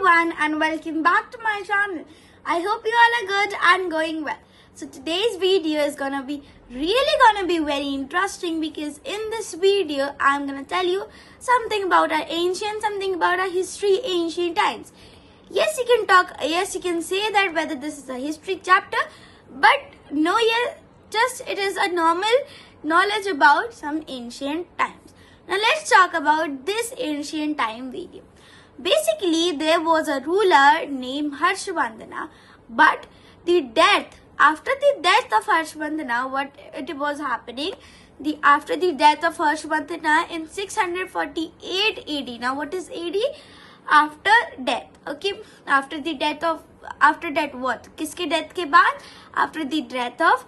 everyone and welcome back to my channel. I hope you all are good and going well. So today's video is gonna be very interesting because in this video I'm gonna tell you something about our history, ancient times. Yes, you can say that whether this is a history chapter, but no, it is a normal knowledge about some ancient times. Now let's talk about this ancient time video. Basically, there was a ruler named Harshvardhana, but after the death of Harshvardhana, what it was happening, after the death of Harshvardhana in 648 AD. Now, what is AD? After death. Okay, after that what? किसके death के बाद? After the death of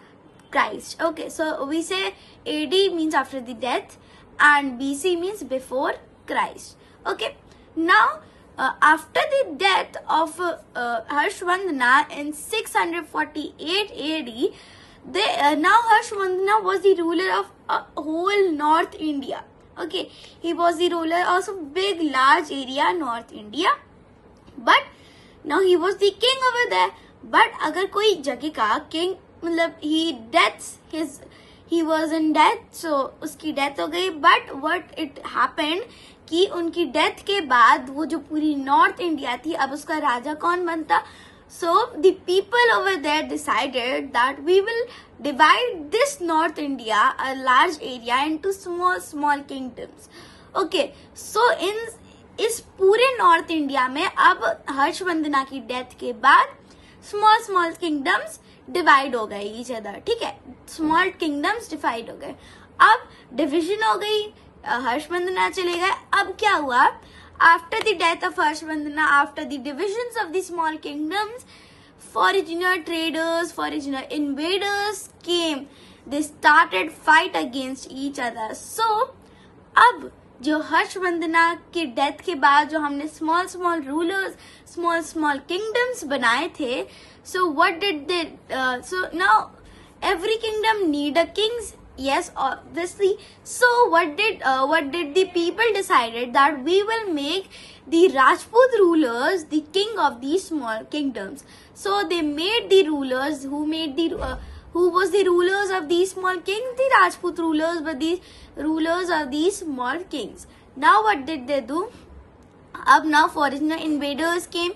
Christ. Okay, so we say AD means after the death and BC means before Christ. Okay. Now, after the death of Harshvardhana in 648 AD, now Harshvardhana was the ruler of whole North India. Okay, he was the ruler of a big, large area, North India. But now he was the king over there. But अगर कोई जगह का king मतलब he was in death, so उसकी death हो गई. But what it happened कि उनकी डेथ के बाद वो जो पूरी नॉर्थ इंडिया थी, अब उसका राजा कौन बनता? So the people over there decided that we will divide this North India, a large area, into small kingdoms. Okay, so इस पूरे नॉर्थ इंडिया में अब हर्षवर्धना की डेथ के बाद स्मॉल किंगडम्स डिवाइड हो गए ईच अदर. ठीक है, स्मॉल किंगडम्स डिवाइड हो गए. अब डिविजन हो गई, हर्षवर्धना चले गए. अब क्या हुआ? After the death of Harshavardhana, after the divisions of the small kingdoms, foreigner traders, foreigner invaders came. They started fight against each other. So अब जो हर्षवर्धना की डेथ के बाद जो हमने स्मॉल रूलर्स, स्मॉल किंगडम्स बनाए थे, so what did they? So now every kingdom need a kings. Yes, obviously. So what did the people decided that we will make the Rajput rulers the king of these small kingdoms. So they made the rulers who was the rulers of these small kings. The Rajput rulers were the rulers of these small kings. Now what did they do? Now foreigner invaders came.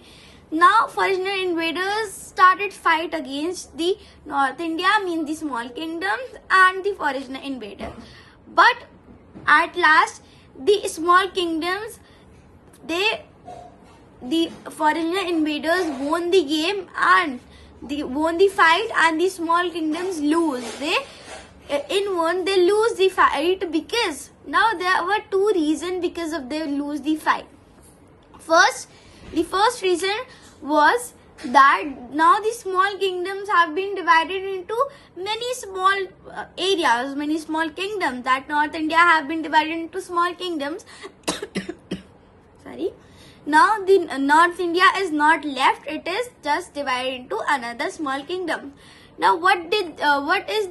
Now foreigner invaders started fight against the North India, means the small kingdoms and the foreigner invaders. But at last, the small kingdoms, the foreigner invaders won the game and won the fight, and the small kingdoms lose. They lose the fight because now there were two reasons because of they lose the fight. The first reason was that now the small kingdoms have been divided into many small areas, many small kingdoms. That North India have been divided into small kingdoms. Sorry. Now the North India is not left; it is just divided into another small kingdom. Now what is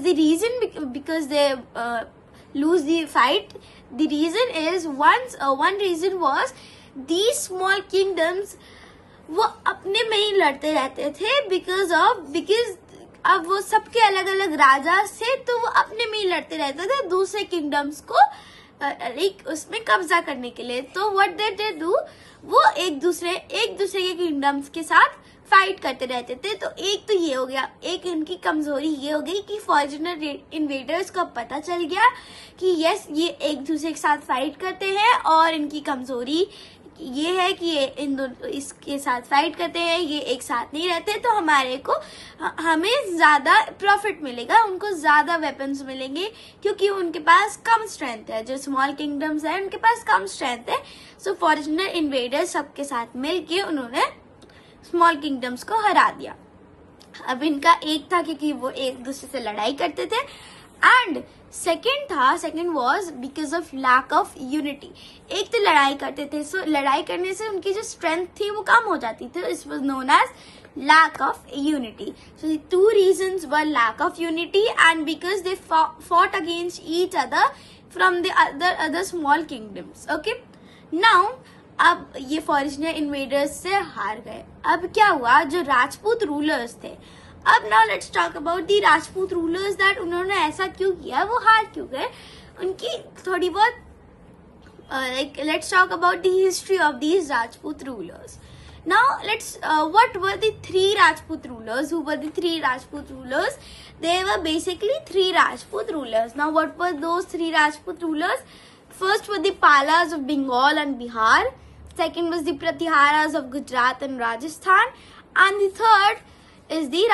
the reason because they lose the fight? The reason is one reason was these small kingdoms वो अपने में ही लड़ते रहते थे because अब वो सबके अलग अलग राजा से, तो वो अपने में ही लड़ते रहते थे दूसरे किंगडम्स को उसमें कब्जा करने के लिए. तो व्हाट दे डू, वो एक दूसरे के किंगडम्स के साथ फाइट करते रहते थे. तो एक तो ये हो गया, एक इनकी कमजोरी ये हो गई कि फॉरेनर इन्वेडर्स को पता चल गया कि यस ये एक दूसरे के साथ फाइट करते हैं और इनकी कमजोरी ये है कि ये इसके साथ फाइट करते हैं, ये एक साथ नहीं रहते, तो हमें ज्यादा प्रॉफिट मिलेगा, उनको ज्यादा वेपन्स मिलेंगे क्योंकि उनके पास कम स्ट्रेंथ है. जो स्मॉल किंगडम्स है उनके पास कम स्ट्रेंथ है. सो फॉरेनर इन्वेडर्स सबके साथ मिलके उन्होंने स्मॉल किंगडम्स को हरा दिया. अब इनका एक था क्योंकि वो एक दूसरे से लड़ाई करते थे, and second was because of lack of unity. एक तो लड़ाई करते थे, सो लड़ाई करने से उनकी जो स्ट्रेंथ थी वो कम हो जाती थी. It was known as lack of unity. So the two reasons were lack of unity and because they fought against each other from the other small kingdoms. Okay. Now अब ये फॉरेनर इन्वेडर्स से हार गए। अब क्या हुआ, जो Rajput rulers थे, अब now let's talk about the Rajput rulers that उन्होंने ऐसा क्यों किया, वो हार क्यों गए, उनकी थोड़ी बहुत let's talk about the history of these Rajput rulers. Now what were the three Rajput rulers? Who were the three Rajput rulers? They were basically three Rajput rulers. Now what were those three Rajput rulers? First were the Palas of Bengal and Bihar. Second was the Pratiharas of Gujarat and Rajasthan. And the third is the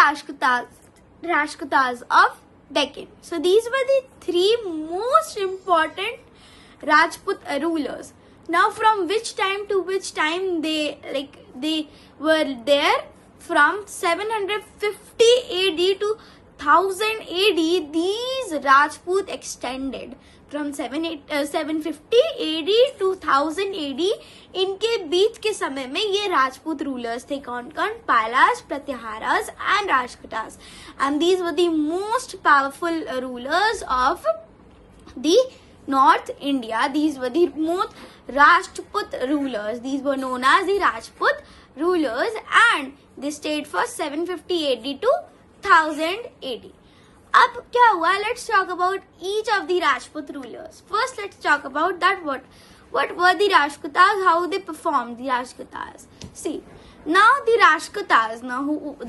Rashtrakutas of Deccan. So these were the three most important Rajput rulers. Now from which time to which time they were there, from 750 AD to 1000 AD, these Rajput extended. From 750 AD to 1000 AD, इनके बीच के समय में ये Rajput rulers थे। कौन कौन? Palas, Pratiharas and Rashtrakutas. And these were the most powerful rulers of the North India. These were the most Rajput rulers. These were known as the Rajput rulers, and they stayed for 750 AD to 1000 AD. अब क्या हुआ? Let's talk about each of the Rajput rulers. First, let's talk about that what were the Rajputas, how they performed the Rajputas. See, now the Rajputas,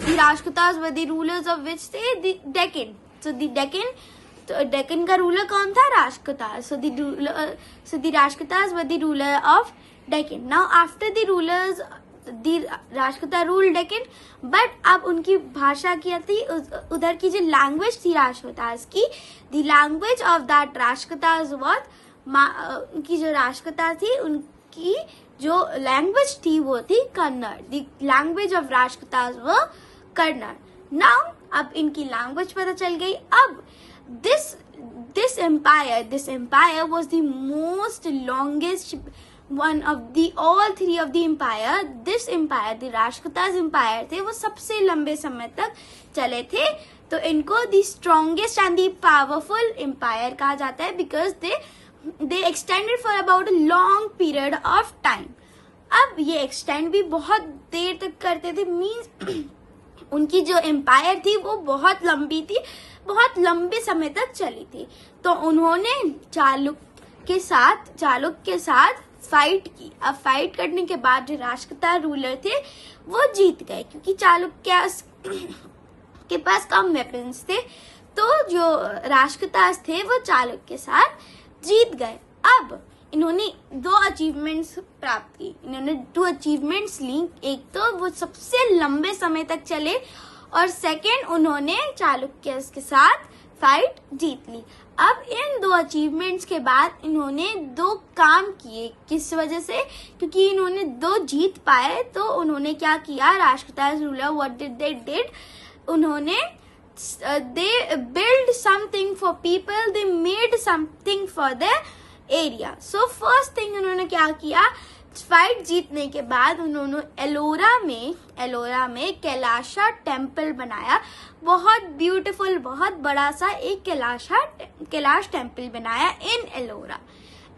the Rajputas were the rulers of which state? The Deccan. So the Deccan का ruler कौन था? राजकुतास. So the Rajkutas were the ruler of Deccan. Now after the rulers, the Rajkuta ruled Deccan, but अब उनकी भाषा क्या थी? उधर की जो लैंग्वेज थी राजकुतास की, the language of that Rajkutas was, उनकी जो राजकुता थी उनकी जो लैंग्वेज थी वो थी Kannada. The language of Rajkutas were Kannada. Now अब इनकी लैंग्वेज पता चल गई. अब this empire was the most longest one of the all three of the empire. This empire, the Rajkutas empire थे, वो सबसे लंबे समय तक चले थे. तो इनको the strongest and the powerful empire कहा जाता है, because they extended for about a long period of time. अब ये extend भी बहुत देर तक करते थे, means उनकी जो एम्पायर थी वो बहुत लंबी थी, बहुत लंबे समय तक चली थी. तो उन्होंने चालुक्य के साथ फाइट की. अब फाइट करने के बाद जो राजकुता रूलर थे वो जीत गए, क्योंकि चालुक्य के पास कम वेपन्स थे. तो जो राजकुतास थे वो चालुक्य के साथ जीत गए. अब इन्होंने 2 अचीवमेंट्स प्राप्त की. इन्होंने 2 अचीवमेंट्स ली. एक तो वो सबसे लंबे समय तक चले, और सेकंड उन्होंने चालुक्य के साथ फाइट जीत ली. अब इन 2 अचीवमेंट्स के बाद इन्होंने 2 काम किए. किस वजह से? क्योंकि इन्होंने 2 जीत पाए. तो उन्होंने क्या किया? Rashtrakutas ruler, what did they did, उन्होंने they built something for people, they made something for their area. So first thing उन्होंने क्या किया? फाइट जीतने के बाद उन्होंने एलोरा में कैलाशा टेम्पल बनाया. बहुत ब्यूटीफुल, बहुत बड़ा सा एक कैलाश टेम्पल बनाया in Ellora.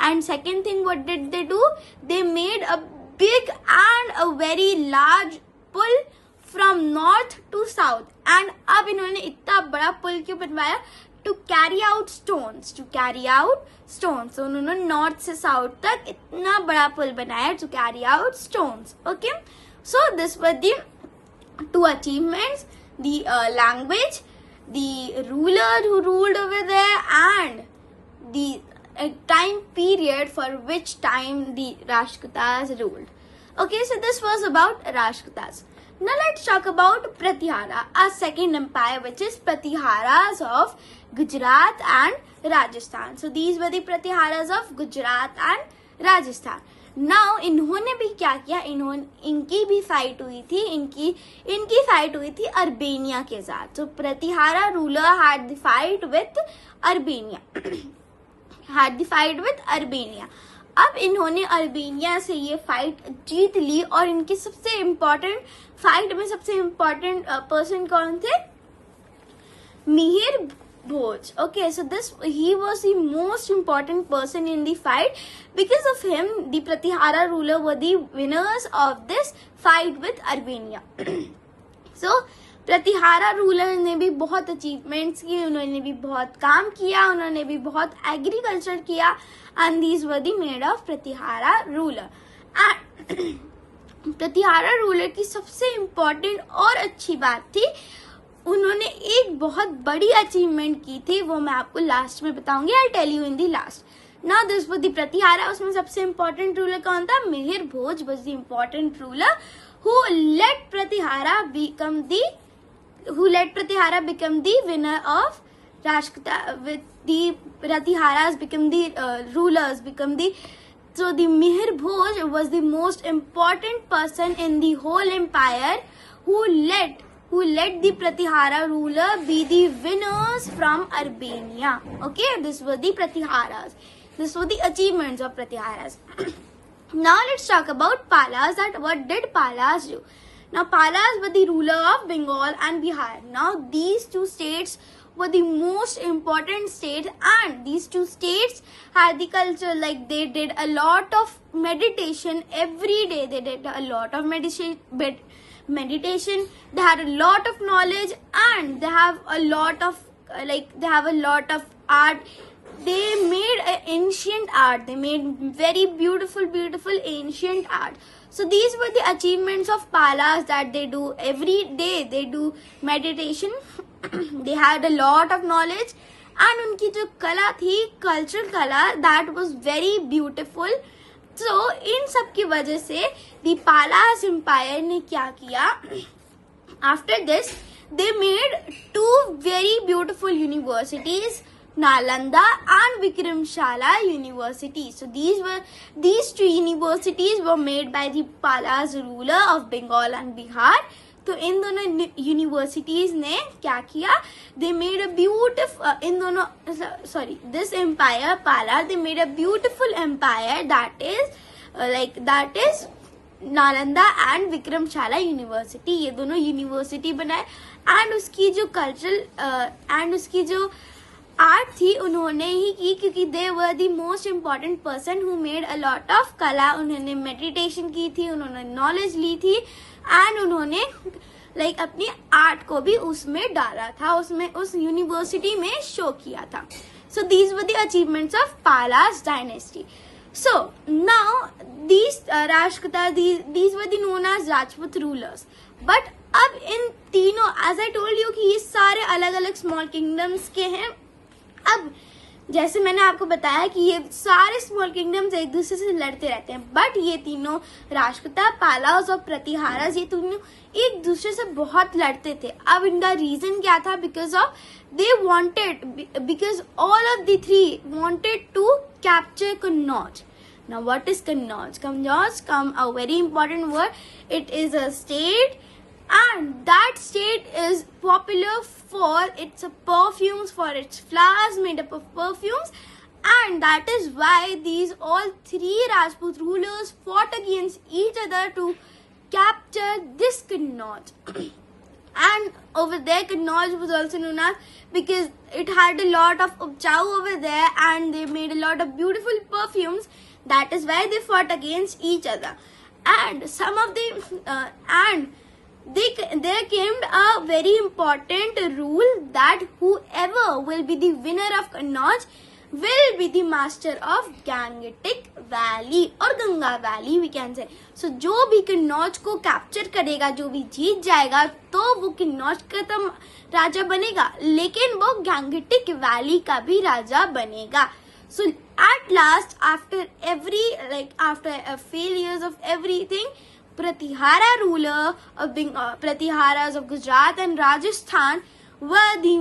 And second thing what did they do? They made a big and a very large पुल from north to south. And अब इन्होंने इतना बड़ा पुल क्यों बनवाया? to carry out stones. So उन्होंने नॉर्थ से साउथ तक इतना बड़ा पुल बनाया to carry out stones. Okay, so this were the 2 achievements: the language, the ruler who ruled over there, and the time period for which time the Rashtrakutas ruled. Okay, so this was about Rashtrakutas. Now let's talk about Pratihara, a second empire, which is Pratiharas of Gujarat and Rajasthan. So these were the Pratiharas of Gujarat and Rajasthan. Now इन्होंने भी क्या किया? इनकी भी fight हुई थी. इनकी fight हुई थी अर्बेनिया के साथ. So Pratihara ruler had the fight with Albania. अब इन्होंने अल्बेनिया से ये फाइट जीत ली. और इनकी सबसे इम्पोर्टेंट पर्सन कौन थे? Mihir Bhoj. Okay, so he was the most important person in the fight. Because of him, the Pratihara ruler were the winners of this fight with Albania. So Pratihara ruler ने भी बहुत achievements किए, उन्होंने भी बहुत काम किया, उन्होंने भी बहुत एग्रीकल्चर किया, and these were the made of Pratihara ruler. Pratihara ruler की सबसे इम्पोर्टेंट और अच्छी बात थी, उन्होंने एक बहुत बड़ी अचीवमेंट की थी, वो मैं आपको लास्ट में बताऊंगी. I tell you in the last. Now this was the Pratihara. उसमें सबसे इम्पोर्टेंट रूलर कौन था? Mihir Bhoj was the important ruler who let Pratihara become the winner of Rashtrakuta. With the Pratiharas become the rulers, so the Mihir Bhoj was the most important person in the whole empire who let the Pratihara ruler be the winners from Albania. Okay, this were the Pratiharas. This were the achievements of Pratiharas. Now let's talk about Palas. That what did Palas do? Now Palas were the ruler of Bengal and Bihar. Now these two states were the most important states, and these two states had the culture, like they did a lot of meditation every day. They did a lot of meditation. They had a lot of knowledge, and they have a lot of art. They made ancient art. They made very beautiful ancient art. So these were the achievements of Palas, that they do every day. They do meditation. They had a lot of knowledge, and उनकी जो कला थी, cultural कला, that was very beautiful. So इन सब की वजह से the Palas empire ने क्या किया? After this, they made two very beautiful universities, Nalanda and Vikramshala University. So these two universities were made by the Palas ruler of Bengal and Bihar. तो इन दोनों universities ने क्या किया? They made a beautiful this empire Pala, they made a beautiful empire that is Nalanda and Vikramashila university. ये दोनों university बनाए, and उसकी जो कल्चरल एंड उसकी जो आर्ट थी उन्होंने ही की, क्योंकि they were the most important person who made a lot of कला. उन्होंने मेडिटेशन की थी, उन्होंने नॉलेज ली थी, एंड उन्होंने अपनी आर्ट को भी उसमें डाला था, उसमें उस यूनिवर्सिटी में शो किया था. So these were the achievements of Palas dynasty. So now these Rashtrakuta, these were the known as Rajput rulers. But अब इन तीनों, as I told you कि ये सारे अलग अलग स्मॉल किंगडम्स के हैं. अब जैसे मैंने आपको बताया कि ये सारे स्मॉल किंगडम्स एक दूसरे से लड़ते रहते हैं, बट ये तीनों राष्ट्रकूटा, पालास और प्रतिहारास, ये तीनों एक दूसरे से बहुत लड़ते थे. अब इनका रीजन क्या था? Because all of the three wanted to capture Kannauj. Now what is Kannauj? Kannauj, a very important word. It is a state, and that state is popular for its perfumes, for its flowers made up of perfumes, and that is why these all three Rajput rulers fought against each other to capture this Kannauj. And over there, Kannauj was also known as, because it had a lot of upchau over there, and they made a lot of beautiful perfumes. That is why they fought against each other. And some of them, there came a very important rule that whoever will be the winner of Kannauj will be the master of Gangetic Valley or Ganga Valley, we can say. So जो भी कन्नौज को capture करेगा, जो भी जीत जाएगा, तो वो कन्नौज का तो राजा बनेगा, लेकिन वो गैंगटिक वैली का भी राजा बनेगा. So at last, after failures of everything, Pratihara ruler of Pratiharas of Gujarat and Rajasthan were the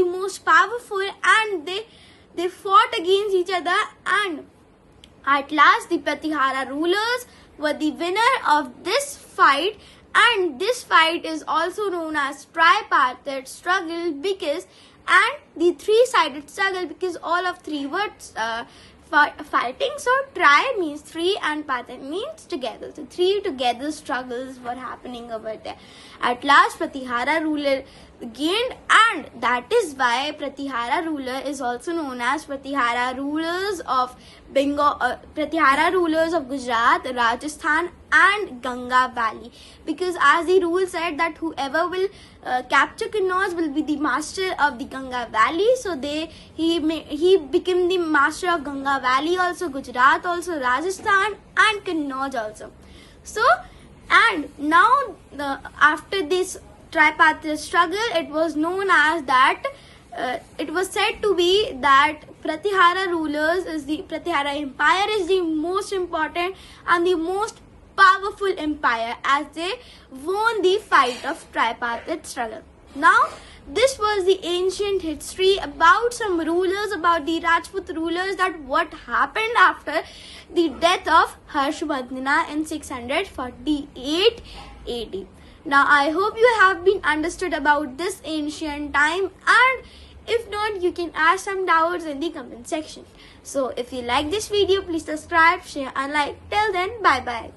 most powerful, and they fought against each other, and at last the Pratihara rulers were the winner of this fight. And this fight is also known as tripartite struggle, and the three-sided struggle, because all of three were fighting. So Tri means three and Patan means together. So three together struggles were happening over there. At last Pratihara ruler gained, and that is why Pratihara ruler is also known as Pratihara rulers of Bengal, Pratihara rulers of Gujarat, Rajasthan and Ganga Valley, because as the rule said that whoever will capture Kannauj will be the master of the Ganga Valley. So he became the master of Ganga Valley also, Gujarat also, Rajasthan and Kannauj also. So, and now after this tripartite struggle, it was known as that it was said to be that Pratihara Pratihara Empire is the most important and the most powerful empire, as they won the fight of tripartite struggle. Now, this was the ancient history about some rulers, about the Rajput rulers, that what happened after the death of Harshvardhana in 648 AD. Now, I hope you have been understood about this ancient time, and if not, you can ask some doubts in the comment section. So, if you like this video, please subscribe, share and like. Till then, bye bye.